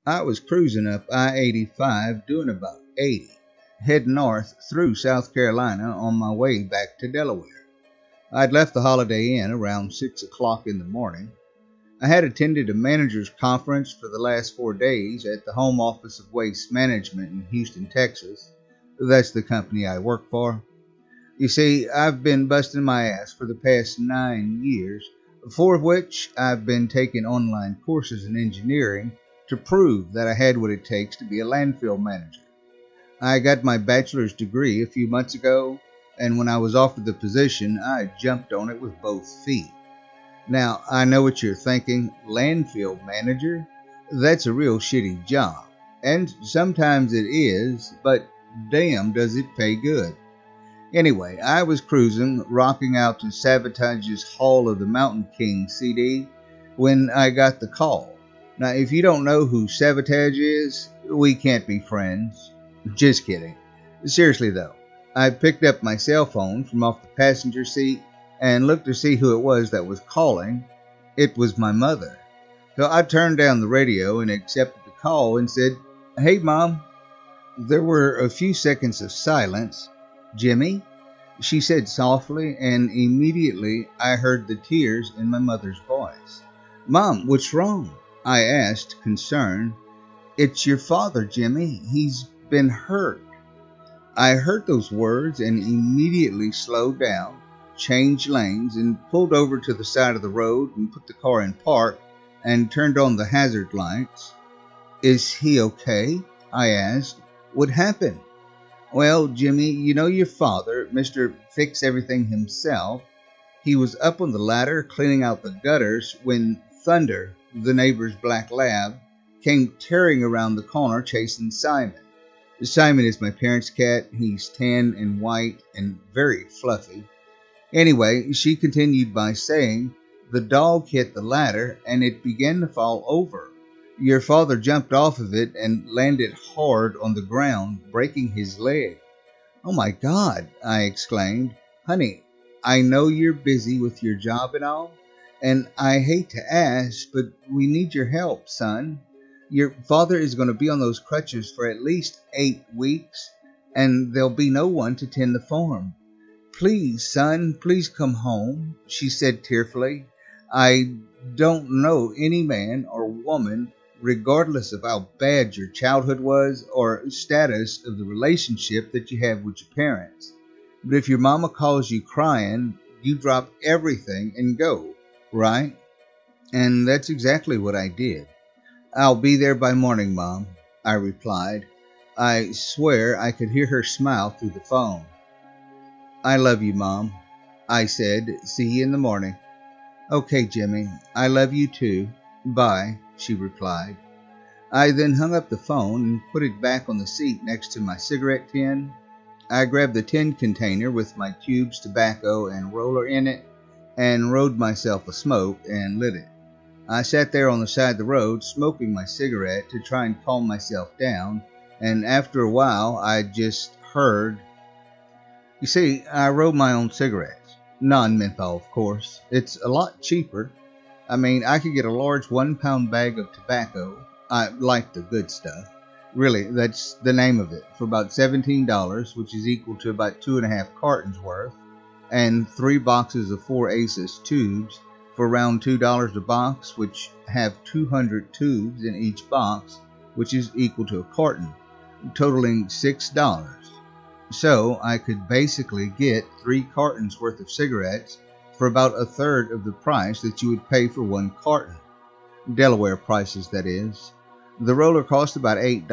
I was cruising up I-85 doing about 80, heading north through South Carolina on my way back to Delaware. I'd left the Holiday Inn around 6 o'clock in the morning. I had attended a manager's conference for the last 4 days at the Home Office of Waste Management in Houston, Texas. That's the company I work for. You see, I've been busting my ass for the past 9 years, 4 of which I've been taking online courses in engineering to prove that I had what it takes to be a landfill manager. I got my bachelor's degree a few months ago, and when I was offered the position, I jumped on it with both feet. Now, I know what you're thinking, landfill manager? That's a real shitty job. And sometimes it is, but damn does it pay good. Anyway, I was cruising, rocking out to Savage's Hall of the Mountain King CD, when I got the call. Now, if you don't know who Sabotage is, we can't be friends. Just kidding. Seriously though, I picked up my cell phone from off the passenger seat and looked to see who it was that was calling. It was my mother. So I turned down the radio and accepted the call and said, "Hey, Mom." There were a few seconds of silence. "Jimmy?" she said softly, and immediately I heard the tears in my mother's voice. "Mom, what's wrong?" I asked, concerned. "It's your father, Jimmy. He's been hurt." I heard those words and immediately slowed down, changed lanes, and pulled over to the side of the road and put the car in park and turned on the hazard lights. "Is he okay?" I asked. "What happened?" "Well, Jimmy, you know your father, Mr. Fix Everything himself. He was up on the ladder cleaning out the gutters when Thunder, the neighbor's black lab, came tearing around the corner chasing Simon. Simon is my parents' cat. He's tan and white and very fluffy. Anyway, she continued by saying, the dog hit the ladder and it began to fall over. Your father jumped off of it and landed hard on the ground, breaking his leg." "Oh my God," I exclaimed. "Honey, I know you're busy with your job and all, and I hate to ask, but we need your help, son. Your father is going to be on those crutches for at least 8 weeks, and there'll be no one to tend the farm. Please, son, please come home," she said tearfully. "I don't know any man or woman, regardless of how bad your childhood was or status of the relationship that you have with your parents. But if your mama calls you crying, you drop everything and go, right?" And that's exactly what I did. "I'll be there by morning, Mom," I replied. I swear I could hear her smile through the phone. "I love you, Mom," I said. "See you in the morning." "Okay, Jimmy, I love you too. Bye," she replied. I then hung up the phone and put it back on the seat next to my cigarette tin. I grabbed the tin container with my tubes, tobacco, and roller in it and rolled myself a smoke and lit it. I sat there on the side of the road smoking my cigarette to try and calm myself down, and after a while I just heard. You see, I roll my own cigarettes. Non-menthol, of course. It's a lot cheaper. I mean, I could get a large 1-pound bag of tobacco. I like the good stuff. Really, that's the name of it. For about $17, which is equal to about 2.5 cartons worth, and 3 boxes of 4 Aces tubes for around $2 a box, which have 200 tubes in each box, which is equal to a carton, totaling $6. So I could basically get 3 cartons worth of cigarettes for about a third of the price that you would pay for 1 carton. Delaware prices, that is. The roller cost about $8,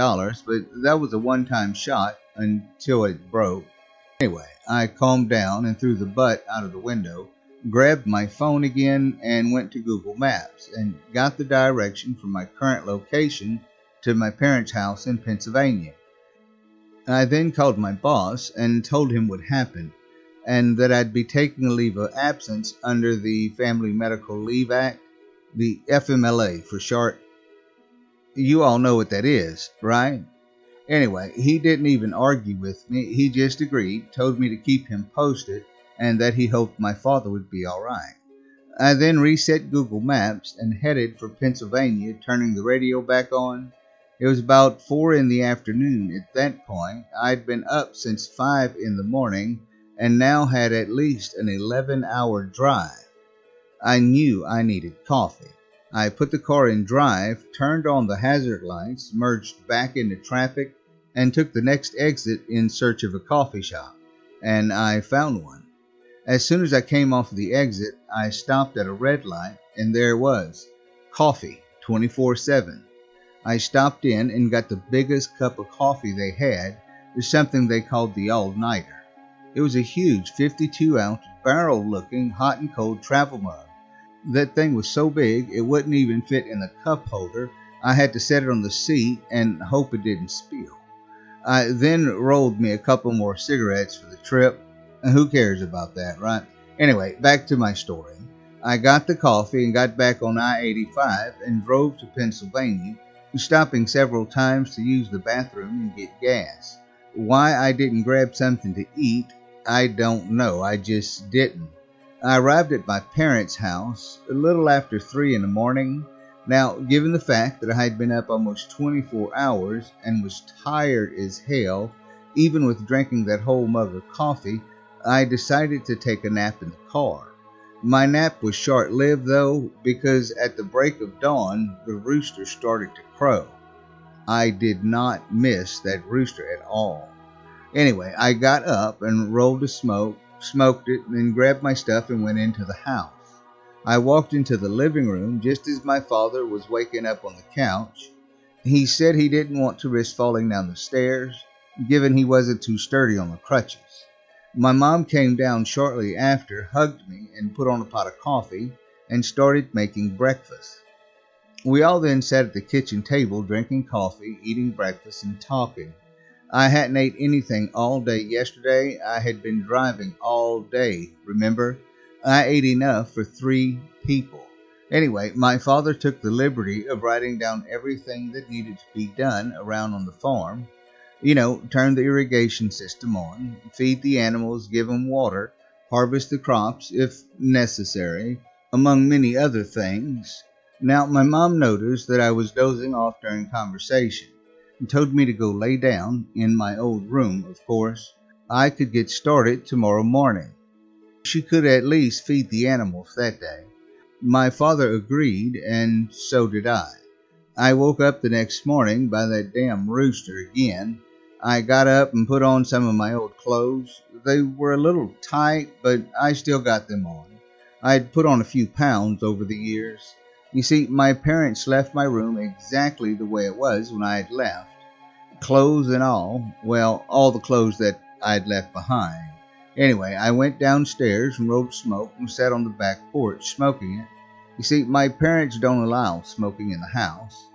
but that was a one-time shot until it broke. Anyway, I calmed down and threw the butt out of the window, grabbed my phone again, and went to Google Maps and got the direction from my current location to my parents' house in Pennsylvania. I then called my boss and told him what happened, and that I'd be taking a leave of absence under the Family Medical Leave Act, the FMLA for short. You all know what that is, right? Anyway, he didn't even argue with me. He just agreed, told me to keep him posted, and that he hoped my father would be all right. I then reset Google Maps and headed for Pennsylvania, turning the radio back on It was about 4 in the afternoon at that point. I'd been up since 5 in the morning and now had at least an 11-hour drive. I knew I needed coffee. I put the car in drive, turned on the hazard lights, merged back into traffic, and took the next exit in search of a coffee shop. And I found one. As soon as I came off the exit, I stopped at a red light, and there it was. Coffee, 24/7. I stopped in and got the biggest cup of coffee they had, something they called the all-nighter. It was a huge 52-ounce, barrel-looking, hot and cold travel mug. That thing was so big it wouldn't even fit in the cup holder. I had to set it on the seat and hope it didn't spill. I then rolled me a couple more cigarettes for the trip. Who cares about that, right? Anyway, back to my story. I got the coffee and got back on I-85 and drove to Pennsylvania, stopping several times to use the bathroom and get gas. Why I didn't grab something to eat, I don't know. I just didn't. I arrived at my parents' house a little after 3 in the morning. Now, given the fact that I had been up almost 24 hours and was tired as hell, even with drinking that whole mug of coffee, I decided to take a nap in the car. My nap was short-lived, though, because at the break of dawn, the rooster started to crow. I did not miss that rooster at all. Anyway, I got up and rolled a smoke, smoked it, then grabbed my stuff and went into the house. I walked into the living room just as my father was waking up on the couch. He said he didn't want to risk falling down the stairs, given he wasn't too sturdy on the crutches. My mom came down shortly after, hugged me, and put on a pot of coffee, and started making breakfast. We all then sat at the kitchen table drinking coffee, eating breakfast, and talking. I hadn't ate anything all day yesterday. I had been driving all day, remember? I ate enough for 3 people. Anyway, my father took the liberty of writing down everything that needed to be done around on the farm. Turn the irrigation system on, feed the animals, give them water, harvest the crops if necessary, among many other things. Now, my mom noticed that I was dozing off during conversation and told me to go lay down in my old room, of course. I could get started tomorrow morning. She could at least feed the animals that day. My father agreed, and so did I. I woke up the next morning by that damn rooster again. I got up and put on some of my old clothes. They were a little tight, but I still got them on. I'd put on a few pounds over the years. You see, my parents left my room exactly the way it was when I had left. Clothes and all. Well, all the clothes that I'd left behind. Anyway, I went downstairs and rolled smoke and sat on the back porch smoking it. You see, my parents don't allow smoking in the house.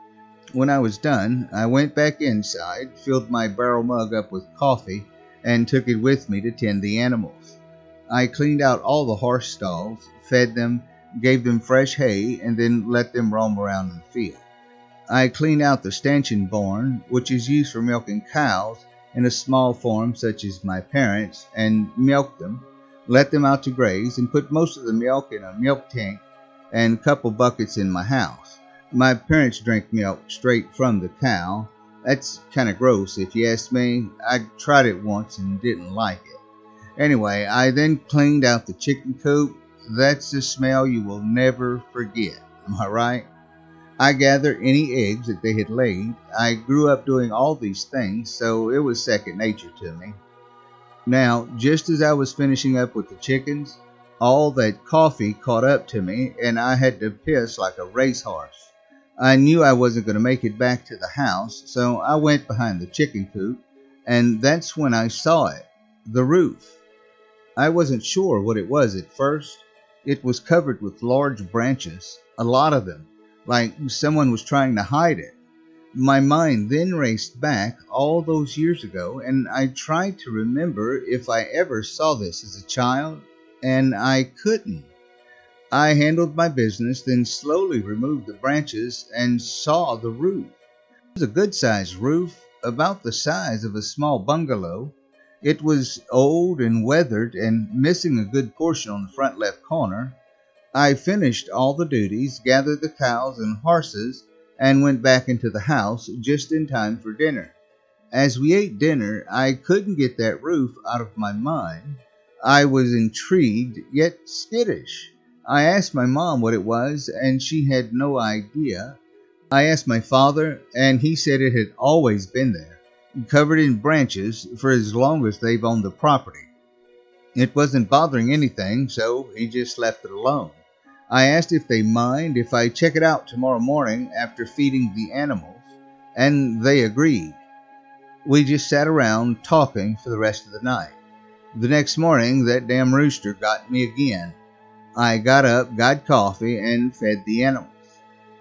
When I was done, I went back inside, filled my barrel mug up with coffee, and took it with me to tend the animals. I cleaned out all the horse stalls, fed them, gave them fresh hay, and then let them roam around in the field. I cleaned out the stanchion barn, which is used for milking cows in a small farm such as my parents', and milked them, let them out to graze, and put most of the milk in a milk tank and a couple buckets in my house. My parents drink milk straight from the cow. That's kind of gross if you ask me. I tried it once and didn't like it. Anyway, I then cleaned out the chicken coop. That's a smell you will never forget. Am I right? I gathered any eggs that they had laid. I grew up doing all these things, so it was second nature to me. Now, just as I was finishing up with the chickens, all that coffee caught up to me, and I had to piss like a racehorse. I knew I wasn't going to make it back to the house, so I went behind the chicken coop, and that's when I saw it, the roof. I wasn't sure what it was at first. It was covered with large branches, a lot of them, like someone was trying to hide it. My mind then raced back all those years ago, and I tried to remember if I ever saw this as a child, and I couldn't. I handled my business, then slowly removed the branches and saw the roof. It was a good-sized roof, about the size of a small bungalow. It was old and weathered and missing a good portion on the front left corner. I finished all the duties, gathered the cows and horses, and went back into the house just in time for dinner. As we ate dinner, I couldn't get that roof out of my mind. I was intrigued, yet skittish. I asked my mom what it was, and she had no idea. I asked my father, and he said it had always been there, covered in branches for as long as they've owned the property. It wasn't bothering anything, so he just left it alone. I asked if they mind if I check it out tomorrow morning after feeding the animals, and they agreed. We just sat around talking for the rest of the night. The next morning, that damn rooster got me again. I got up, got coffee, and fed the animals.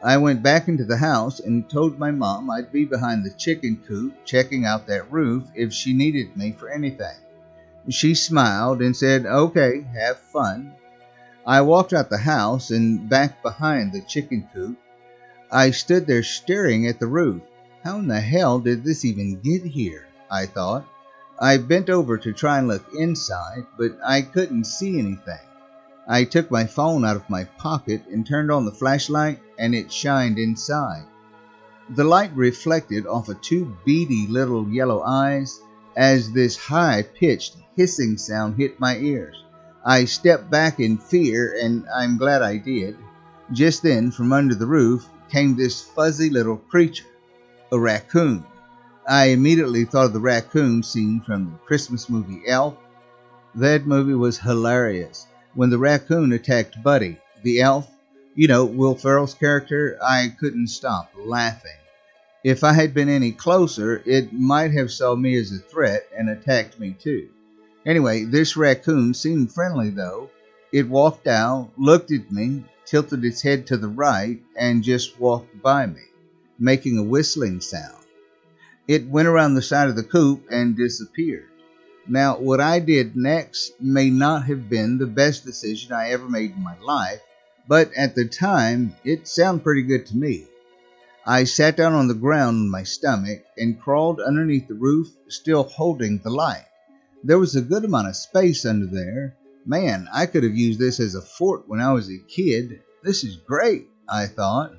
I went back into the house and told my mom I'd be behind the chicken coop checking out that roof if she needed me for anything. She smiled and said, "Okay, have fun." I walked out the house and back behind the chicken coop. I stood there staring at the roof. How in the hell did this even get here? I thought. I bent over to try and look inside, but I couldn't see anything. I took my phone out of my pocket and turned on the flashlight, and it shined inside. The light reflected off of two beady little yellow eyes as this high-pitched hissing sound hit my ears. I stepped back in fear, and I'm glad I did. Just then, from under the roof, came this fuzzy little creature. A raccoon. I immediately thought of the raccoon scene from the Christmas movie Elf. That movie was hilarious. When the raccoon attacked Buddy, the elf, Will Ferrell's character, I couldn't stop laughing. If I had been any closer, it might have saw me as a threat and attacked me too. Anyway, this raccoon seemed friendly though. It walked out, looked at me, tilted its head to the right, and just walked by me, making a whistling sound. It went around the side of the coop and disappeared. Now, what I did next may not have been the best decision I ever made in my life, but at the time, it sounded pretty good to me. I sat down on the ground on my stomach and crawled underneath the roof, still holding the light. There was a good amount of space under there. Man, I could have used this as a fort when I was a kid. This is great, I thought.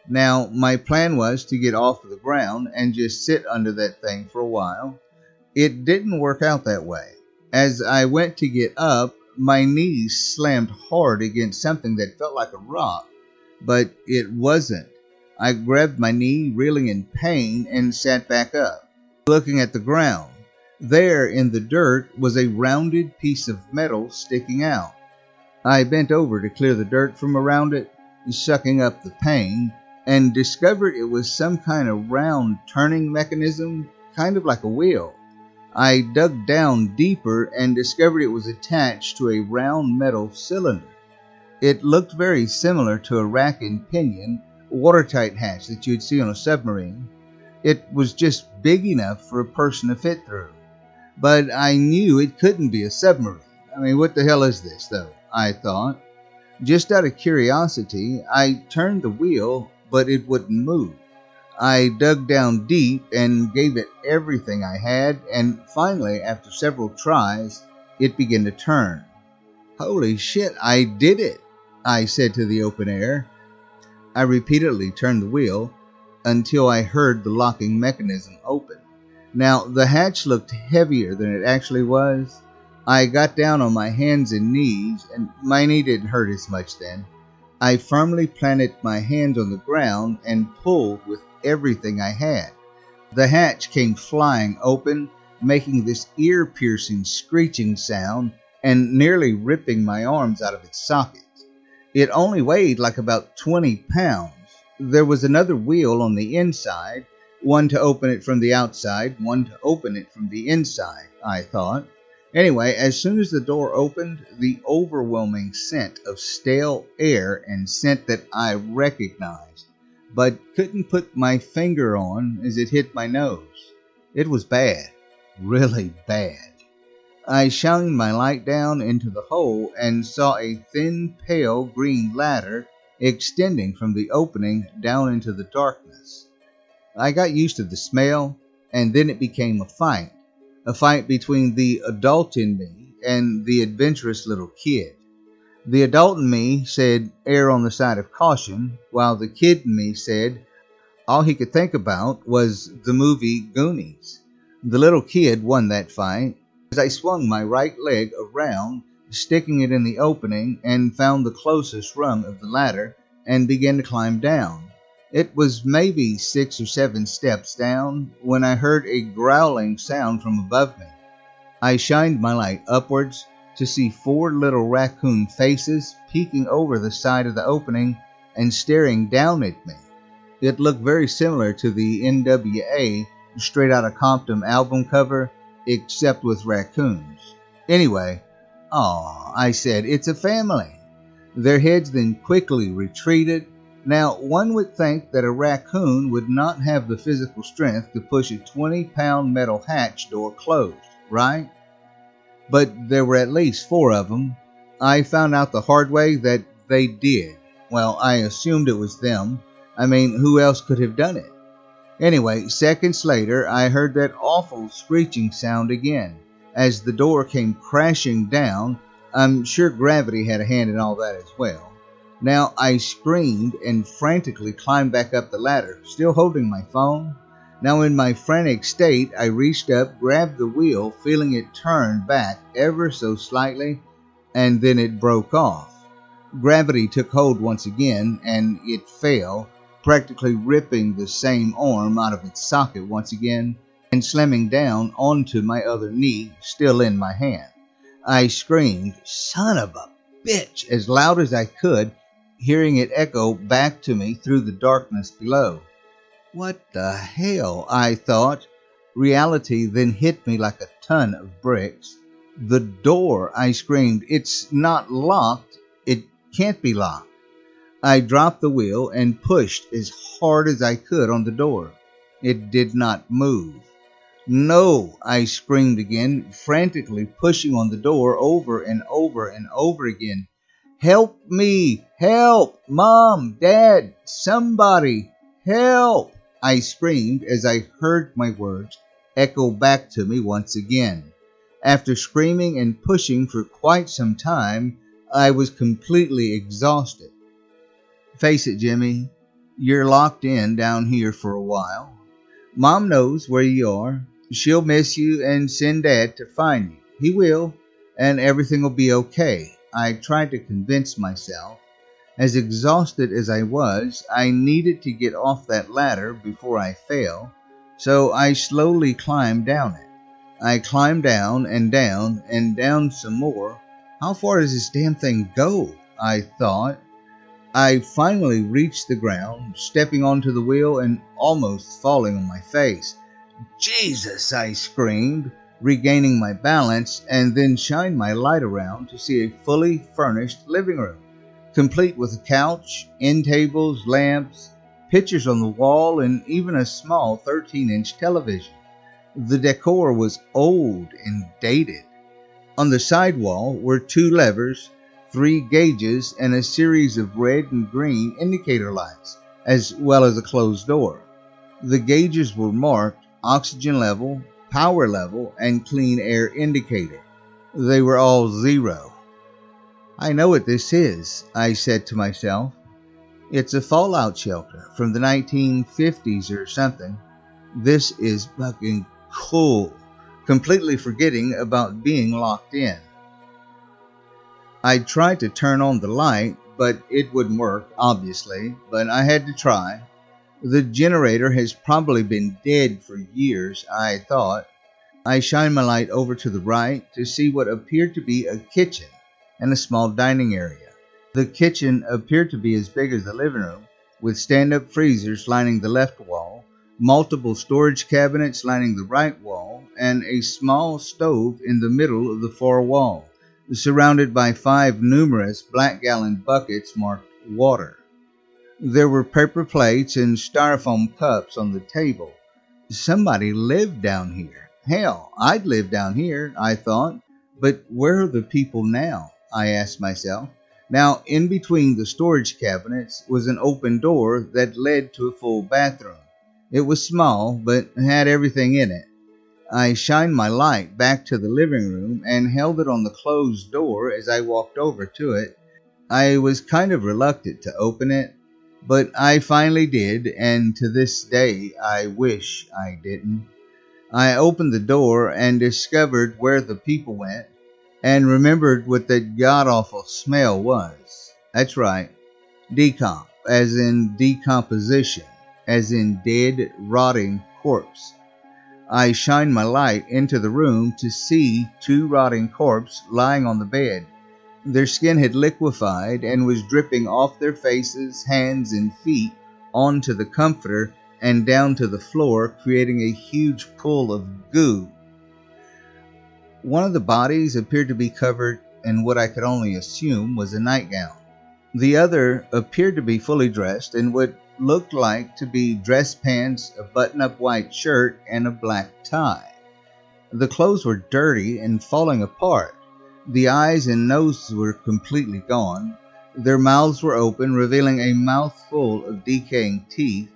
Now, my plan was to get off of the ground and just sit under that thing for a while. It didn't work out that way. As I went to get up, my knees slammed hard against something that felt like a rock, but it wasn't. I grabbed my knee, reeling in pain, and sat back up, looking at the ground. There in the dirt was a rounded piece of metal sticking out. I bent over to clear the dirt from around it, sucking up the pain, and discovered it was some kind of round turning mechanism, kind of like a wheel. I dug down deeper and discovered it was attached to a round metal cylinder. It looked very similar to a rack and pinion, watertight hatch that you'd see on a submarine. It was just big enough for a person to fit through. But I knew it couldn't be a submarine. I mean, what the hell is this, though? I thought. Just out of curiosity, I turned the wheel, but it wouldn't move. I dug down deep and gave it everything I had, and finally, after several tries, it began to turn. "Holy shit, I did it," I said to the open air. I repeatedly turned the wheel until I heard the locking mechanism open. Now, the hatch looked heavier than it actually was. I got down on my hands and knees, and my knee didn't hurt as much then. I firmly planted my hands on the ground and pulled with everything I had. The hatch came flying open, making this ear-piercing screeching sound and nearly ripping my arms out of its sockets. It only weighed like about 20 pounds. There was another wheel on the inside, one to open it from the outside, one to open it from the inside, I thought. Anyway, as soon as the door opened, the overwhelming scent of stale air and scent that I recognized, but couldn't put my finger on as it hit my nose. It was bad, really bad. I shined my light down into the hole and saw a thin, pale green ladder extending from the opening down into the darkness. I got used to the smell, and then it became a fight between the adult in me and the adventurous little kid. The adult in me said, "Err on the side of caution," while the kid in me said, All he could think about was the movie Goonies. The little kid won that fight as I swung my right leg around, sticking it in the opening, and found the closest rung of the ladder and began to climb down. It was maybe 6 or 7 steps down when I heard a growling sound from above me. I shined my light upwards to see 4 little raccoon faces peeking over the side of the opening and staring down at me. It looked very similar to the NWA Straight Outta Compton album cover, except with raccoons. Anyway, "Aw," I said, "it's a family." Their heads then quickly retreated. Now, one would think that a raccoon would not have the physical strength to push a 20-pound metal hatch door closed, right? But there were at least 4 of them. I found out the hard way that they did. Well, I assumed it was them. I mean, who else could have done it? Anyway, seconds later, I heard that awful screeching sound again as the door came crashing down. I'm sure gravity had a hand in all that as well. Now, I screamed and frantically climbed back up the ladder, still holding my phone. Now, in my frantic state, I reached up, grabbed the wheel, feeling it turn back ever so slightly, and then it broke off. Gravity took hold once again, and it fell, practically ripping the same arm out of its socket once again and slamming down onto my other knee, still in my hand. I screamed, "Son of a bitch," as loud as I could, hearing it echo back to me through the darkness below. What the hell, I thought. Reality then hit me like a ton of bricks. "The door," I screamed. "It's not locked. It can't be locked." I dropped the wheel and pushed as hard as I could on the door. It did not move. "No," I screamed again, frantically pushing on the door over and over and over again. "Help me! Help! Mom! Dad! Somebody! Help!" I screamed as I heard my words echo back to me once again. After screaming and pushing for quite some time, I was completely exhausted. Face it, Jimmy, you're locked in down here for a while. Mom knows where you are. She'll miss you and send Dad to find you. He will, and everything will be okay. I tried to convince myself. As exhausted as I was, I needed to get off that ladder before I fell, so I slowly climbed down it. I climbed down and down and down some more. How far does this damn thing go? I thought. I finally reached the ground, stepping onto the wheel and almost falling on my face. "Jesus!" I screamed, regaining my balance, and then shined my light around to see a fully furnished living room, complete with a couch, end tables, lamps, pictures on the wall, and even a small 13-inch television. The decor was old and dated. On the side wall were 2 levers, 3 gauges, and a series of red and green indicator lights, as well as a closed door. The gauges were marked oxygen level, power level, and clean air indicator. They were all 0. "I know what this is," I said to myself. "It's a fallout shelter from the 1950s or something. This is fucking cool," completely forgetting about being locked in. I tried to turn on the light, but it wouldn't work, obviously, but I had to try. The generator has probably been dead for years, I thought. I shined my light over to the right to see what appeared to be a kitchen and a small dining area. The kitchen appeared to be as big as the living room, with stand-up freezers lining the left wall, multiple storage cabinets lining the right wall, and a small stove in the middle of the far wall, surrounded by 5 numerous black-gallon buckets marked water. There were paper plates and styrofoam cups on the table. Somebody lived down here. Hell, I'd live down here, I thought. But where are the people now? I asked myself. Now, in between the storage cabinets was an open door that led to a full bathroom. It was small, but had everything in it. I shined my light back to the living room and held it on the closed door as I walked over to it. I was kind of reluctant to open it. But I finally did, and to this day I wish I didn't. I opened the door and discovered where the people went, and remembered what that god-awful smell was. That's right, decomp, as in decomposition, as in dead, rotting corpse. I shined my light into the room to see two rotting corpses lying on the bed. Their skin had liquefied and was dripping off their faces, hands, and feet onto the comforter and down to the floor, creating a huge pool of goo. One of the bodies appeared to be covered in what I could only assume was a nightgown. The other appeared to be fully dressed in what looked like to be dress pants, a button-up white shirt, and a black tie. The clothes were dirty and falling apart. The eyes and nose were completely gone. Their mouths were open, revealing a mouthful of decaying teeth.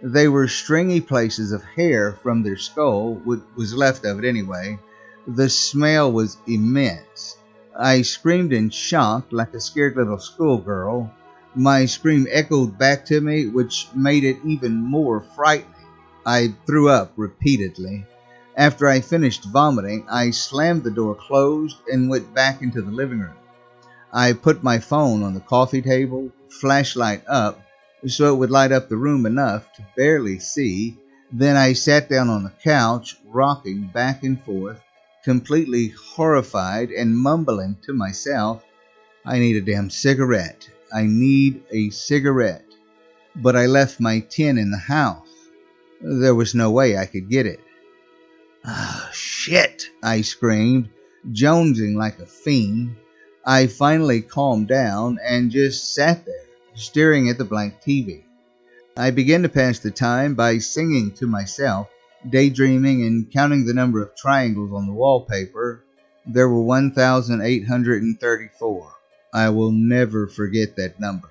They were stringy places of hair from their skull, what was left of it anyway. The smell was immense. I screamed in shock like a scared little schoolgirl. My scream echoed back to me, which made it even more frightening. I threw up repeatedly. After I finished vomiting, I slammed the door closed and went back into the living room. I put my phone on the coffee table, flashlight up, so it would light up the room enough to barely see. Then I sat down on the couch, rocking back and forth, completely horrified and mumbling to myself, I need a damn cigarette. I need a cigarette. But I left my tin in the house. There was no way I could get it. Ah, shit, I screamed, jonesing like a fiend. I finally calmed down and just sat there, staring at the blank TV. I began to pass the time by singing to myself, daydreaming and counting the number of triangles on the wallpaper. There were 1,834. I will never forget that number.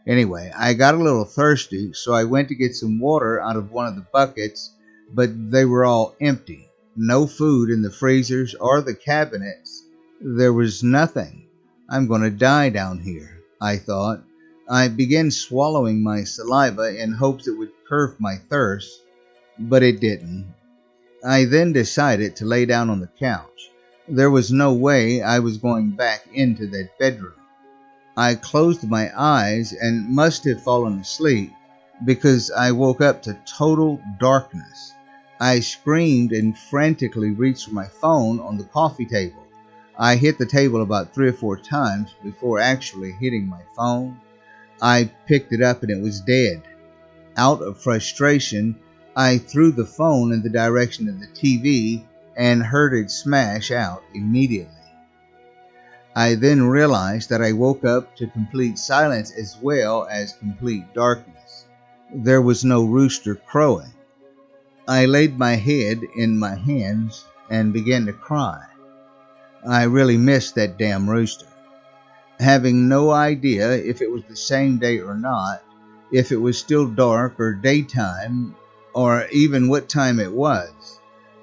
Anyway, I got a little thirsty, so I went to get some water out of one of the buckets, but they were all empty. No food in the freezers or the cabinets. There was nothing. I'm going to die down here, I thought. I began swallowing my saliva in hopes it would curb my thirst, but it didn't. I then decided to lay down on the couch. There was no way I was going back into that bedroom. I closed my eyes and must have fallen asleep because I woke up to total darkness. I screamed and frantically reached for my phone on the coffee table. I hit the table about 3 or 4 times before actually hitting my phone. I picked it up and it was dead. Out of frustration, I threw the phone in the direction of the TV and heard it smash out immediately. I then realized that I woke up to complete silence as well as complete darkness. There was no rooster crowing. I laid my head in my hands and began to cry. I really missed that damn rooster. Having no idea if it was the same day or not, if it was still dark or daytime, or even what time it was,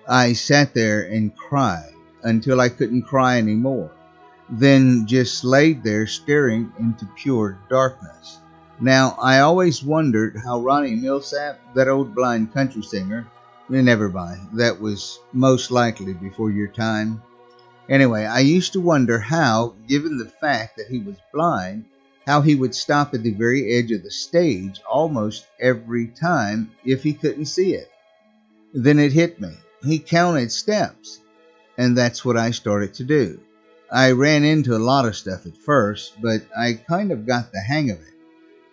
I sat there and cried until I couldn't cry anymore, then just laid there staring into pure darkness. Now, I always wondered how Ronnie Millsap, that old blind country singer, never mind, that was most likely before your time. Anyway, I used to wonder how, given the fact that he was blind, how he would stop at the very edge of the stage almost every time if he couldn't see it. Then it hit me. He counted steps, and that's what I started to do. I ran into a lot of stuff at first, but I kind of got the hang of it.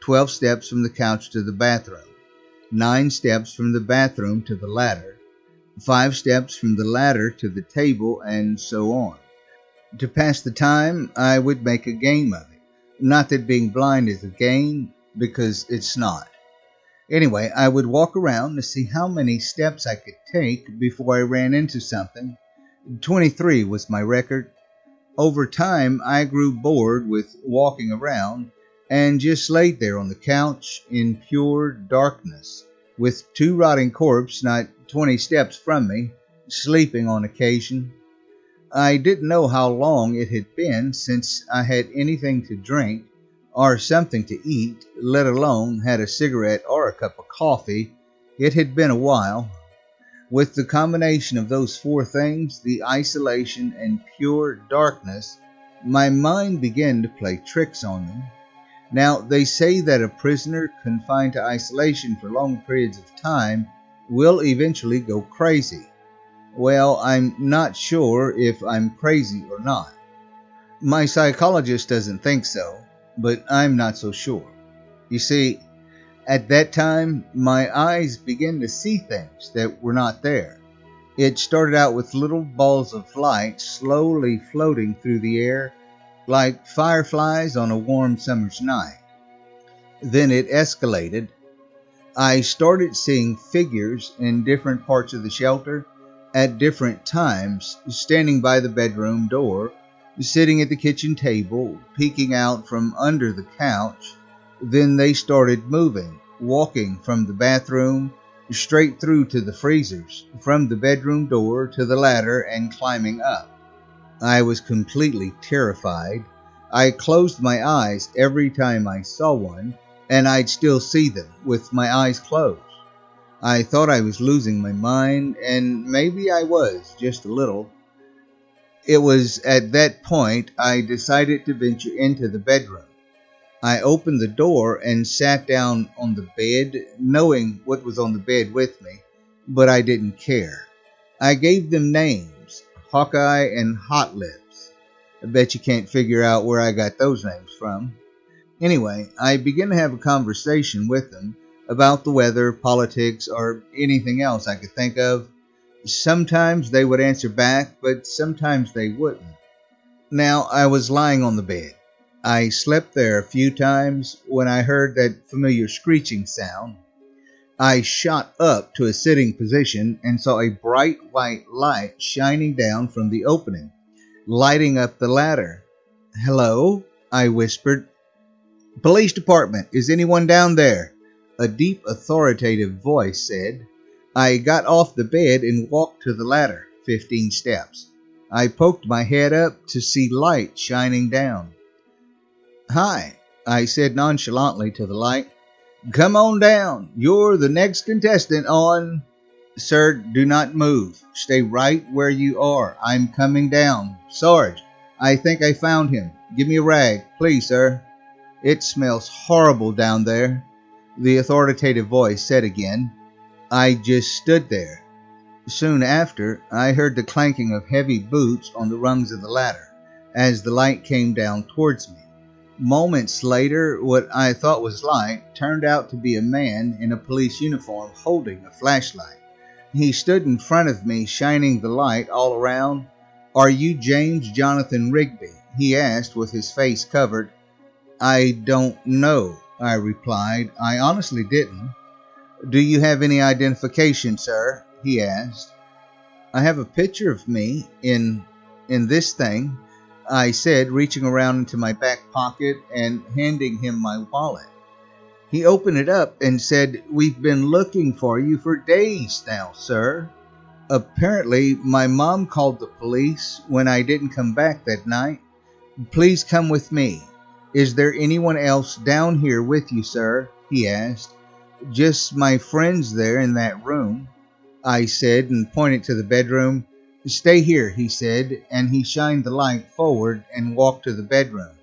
12 steps from the couch to the bathroom, 9 steps from the bathroom to the ladder, 5 steps from the ladder to the table, and so on. To pass the time, I would make a game of it. Not that being blind is a game, because it's not. Anyway, I would walk around to see how many steps I could take before I ran into something. 23 was my record. Over time, I grew bored with walking around and just laid there on the couch in pure darkness, with 2 rotting corpses not 20 steps from me, sleeping on occasion. I didn't know how long it had been since I had anything to drink or something to eat, let alone had a cigarette or a cup of coffee. It had been a while. With the combination of those four things, the isolation and pure darkness, my mind began to play tricks on me. Now, they say that a prisoner confined to isolation for long periods of time will eventually go crazy. Well, I'm not sure if I'm crazy or not. My psychologist doesn't think so, but I'm not so sure. You see, at that time, my eyes began to see things that were not there. It started out with little balls of light slowly floating through the air, like fireflies on a warm summer's night. Then it escalated. I started seeing figures in different parts of the shelter at different times, standing by the bedroom door, sitting at the kitchen table, peeking out from under the couch. Then they started moving, walking from the bathroom straight through to the freezers, from the bedroom door to the ladder and climbing up. I was completely terrified. I closed my eyes every time I saw one, and I'd still see them with my eyes closed. I thought I was losing my mind, and maybe I was, just a little. It was at that point I decided to venture into the bedroom. I opened the door and sat down on the bed, knowing what was on the bed with me, but I didn't care. I gave them names, Hawkeye and Hot Lips. I bet you can't figure out where I got those names from. Anyway, I began to have a conversation with them about the weather, politics, or anything else I could think of. Sometimes they would answer back, but sometimes they wouldn't. Now, I was lying on the bed. I slept there a few times when I heard that familiar screeching sound. I shot up to a sitting position and saw a bright white light shining down from the opening, lighting up the ladder. "Hello?" I whispered. "Police department, is anyone down there?" A deep, authoritative voice said. I got off the bed and walked to the ladder, 15 steps. I poked my head up to see light shining down. "Hi," I said nonchalantly to the light. "Come on down. You're the next contestant on—" "Sir, do not move. Stay right where you are. I'm coming down. Sarge, I think I found him. Give me a rag, please, sir." "It smells horrible down there," the authoritative voice said again. I just stood there. Soon after, I heard the clanking of heavy boots on the rungs of the ladder as the light came down towards me. Moments later, what I thought was light turned out to be a man in a police uniform holding a flashlight. He stood in front of me, shining the light all around. "Are you James Jonathan Rigby?" he asked with his face covered. "I don't know," I replied. "I honestly didn't." "Do you have any identification, sir?" he asked. "I have a picture of me in this thing," I said, reaching around into my back pocket and handing him my wallet. He opened it up and said, "We've been looking for you for days now, sir. Apparently, my mom called the police when I didn't come back that night. Please come with me. Is there anyone else down here with you, sir?" he asked. "Just my friends there in that room," I said, and pointed to the bedroom. "Stay here," he said, and he shined the light forward and walked to the bedroom.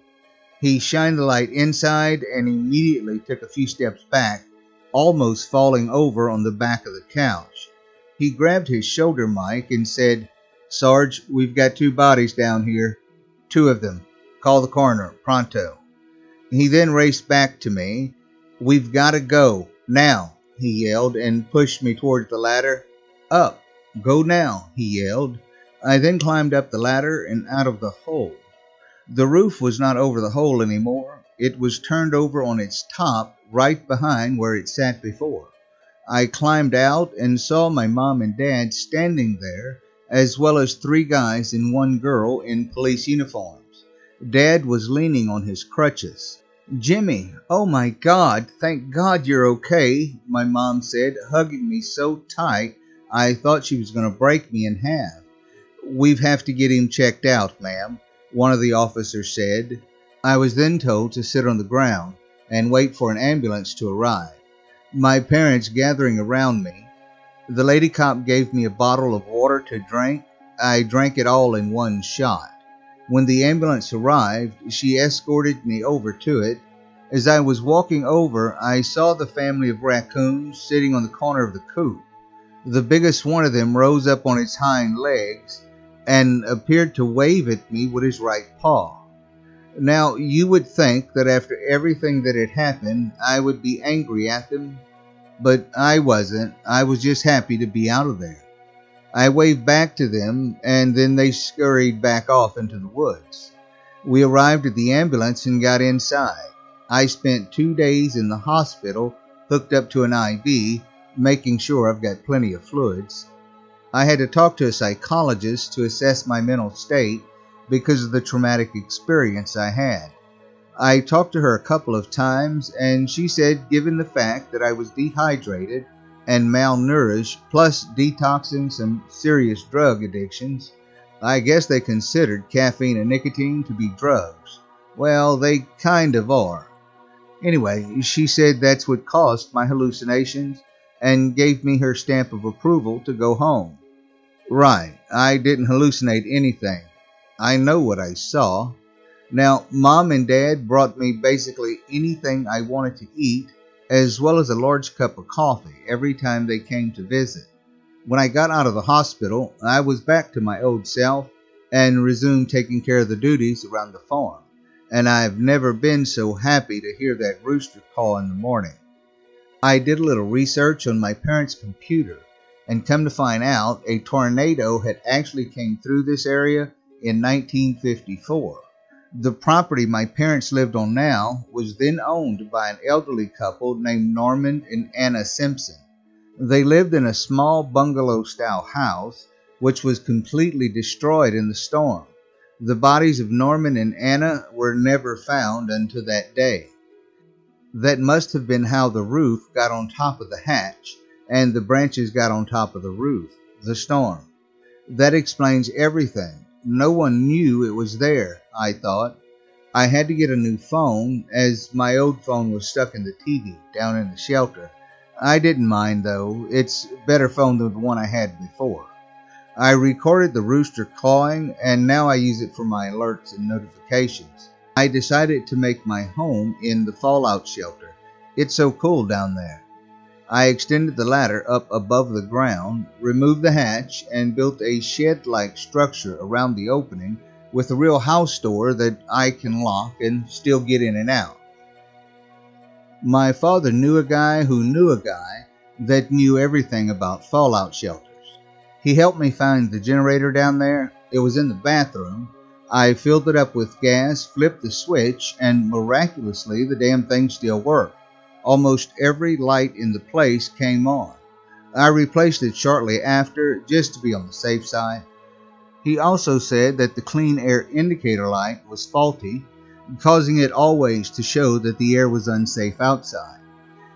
He shined the light inside and immediately took a few steps back, almost falling over on the back of the couch. He grabbed his shoulder mic and said, "Sarge, we've got 2 bodies down here. 2 of them. Call the coroner, pronto." He then raced back to me. "We've got to go. Now," he yelled and pushed me towards the ladder. "Up. Go now," he yelled. I then climbed up the ladder and out of the hole. The roof was not over the hole anymore. It was turned over on its top, right behind where it sat before. I climbed out and saw my mom and dad standing there, as well as 3 guys and 1 girl in police uniforms. Dad was leaning on his crutches. "Jimmy, oh my God, thank God you're okay," my mom said, hugging me so tight I thought she was going to break me in half. "We have to get him checked out, ma'am," one of the officers said. I was then told to sit on the ground and wait for an ambulance to arrive. My parents gathering around me. The lady cop gave me a bottle of water to drink. I drank it all in one shot. When the ambulance arrived, she escorted me over to it. As I was walking over, I saw the family of raccoons sitting on the corner of the coop. The biggest one of them rose up on its hind legs and appeared to wave at me with his right paw. Now, you would think that after everything that had happened, I would be angry at them, but I wasn't. I was just happy to be out of there. I waved back to them, and then they scurried back off into the woods. We arrived at the ambulance and got inside. I spent 2 days in the hospital, hooked up to an IV, making sure I've got plenty of fluids. I had to talk to a psychologist to assess my mental state because of the traumatic experience I had. I talked to her a couple of times, and she said given the fact that I was dehydrated and malnourished, plus detoxing some serious drug addictions, I guess they considered caffeine and nicotine to be drugs. Well, they kind of are. Anyway, she said that's what caused my hallucinations and gave me her stamp of approval to go home. Right, I didn't hallucinate anything. I know what I saw. Now, Mom and Dad brought me basically anything I wanted to eat, as well as a large cup of coffee every time they came to visit. When I got out of the hospital, I was back to my old self and resumed taking care of the duties around the farm, and I've never been so happy to hear that rooster caw in the morning. I did a little research on my parents' computer, and come to find out a tornado had actually came through this area in 1954. The property my parents lived on now was then owned by an elderly couple named Norman and Anna Simpson. They lived in a small bungalow-style house, which was completely destroyed in the storm. The bodies of Norman and Anna were never found until that day. That must have been how the roof got on top of the hatch, and the branches got on top of the roof, the storm. That explains everything. No one knew it was there, I thought. I had to get a new phone, as my old phone was stuck in the TV down in the shelter. I didn't mind, though. It's a better phone than the one I had before. I recorded the rooster cawing, and now I use it for my alerts and notifications. I decided to make my home in the fallout shelter. It's so cool down there. I extended the ladder up above the ground, removed the hatch, and built a shed-like structure around the opening with a real house door that I can lock and still get in and out. My father knew a guy who knew a guy that knew everything about fallout shelters. He helped me find the generator down there. It was in the bathroom. I filled it up with gas, flipped the switch, and miraculously the damn thing still worked. Almost every light in the place came on. I replaced it shortly after, just to be on the safe side. He also said that the clean air indicator light was faulty, causing it always to show that the air was unsafe outside.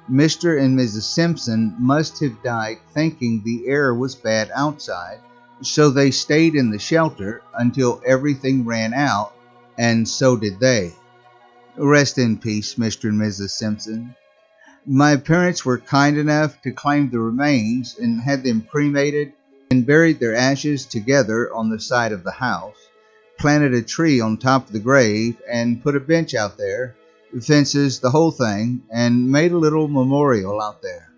Mr. and Mrs. Simpson must have died thinking the air was bad outside, so they stayed in the shelter until everything ran out, and so did they. Rest in peace, Mr. and Mrs. Simpson. My parents were kind enough to claim the remains and had them cremated and buried their ashes together on the side of the house, planted a tree on top of the grave, and put a bench out there, fences, the whole thing, and made a little memorial out there.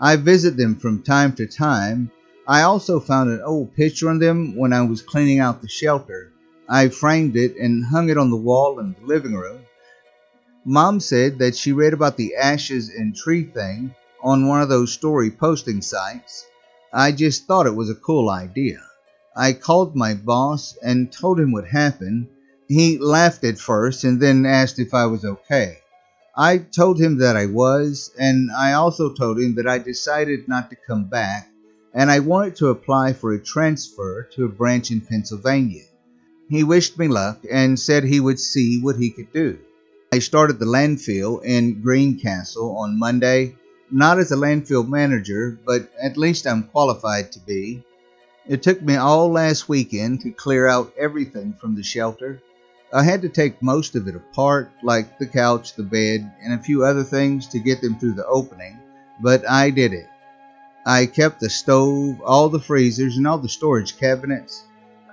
I visit them from time to time. I also found an old picture of them when I was cleaning out the shelter. I framed it and hung it on the wall in the living room. Mom said that she read about the ashes and tree thing on one of those story posting sites. I just thought it was a cool idea. I called my boss and told him what happened. He laughed at first and then asked if I was okay. I told him that I was, and I also told him that I decided not to come back, and I wanted to apply for a transfer to a branch in Pennsylvania. He wished me luck and said he would see what he could do. I started the landfill in Greencastle on Monday, not as a landfill manager, but at least I'm qualified to be. It took me all last weekend to clear out everything from the shelter. I had to take most of it apart, like the couch, the bed, and a few other things to get them through the opening, but I did it. I kept the stove, all the freezers, and all the storage cabinets.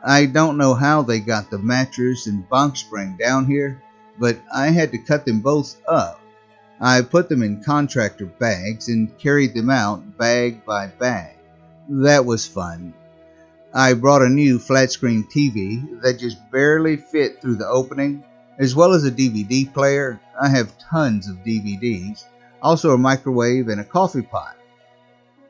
I don't know how they got the mattress and bunk spring down here, but I had to cut them both up. I put them in contractor bags and carried them out bag by bag. That was fun. I brought a new flat-screen TV that just barely fit through the opening, as well as a DVD player. I have tons of DVDs, also a microwave and a coffee pot.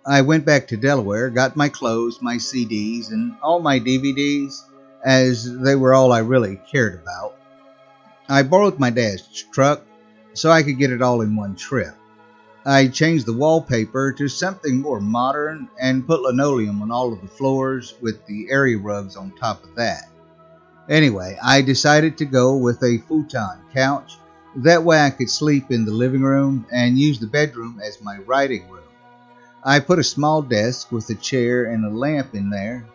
I went back to Delaware, got my clothes, my CDs, and all my DVDs, as they were all I really cared about. I borrowed my dad's truck so I could get it all in one trip. I changed the wallpaper to something more modern and put linoleum on all of the floors with the area rugs on top of that. Anyway, I decided to go with a futon couch. That way I could sleep in the living room and use the bedroom as my writing room. I put a small desk with a chair and a lamp in there.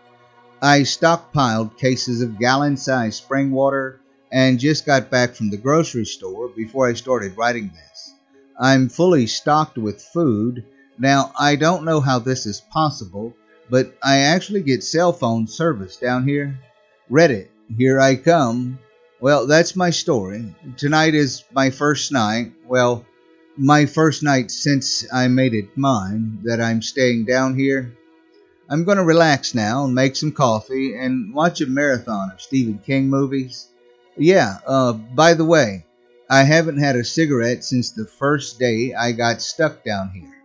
I stockpiled cases of gallon-sized spring water and just got back from the grocery store before I started writing this. I'm fully stocked with food. Now, I don't know how this is possible, but I actually get cell phone service down here. Reddit, here I come. Well, that's my story. Tonight is my first night. Well, my first night since I made it mine that I'm staying down here. I'm going to relax now and make some coffee and watch a marathon of Stephen King movies. Yeah, by the way, I haven't had a cigarette since the first day I got stuck down here.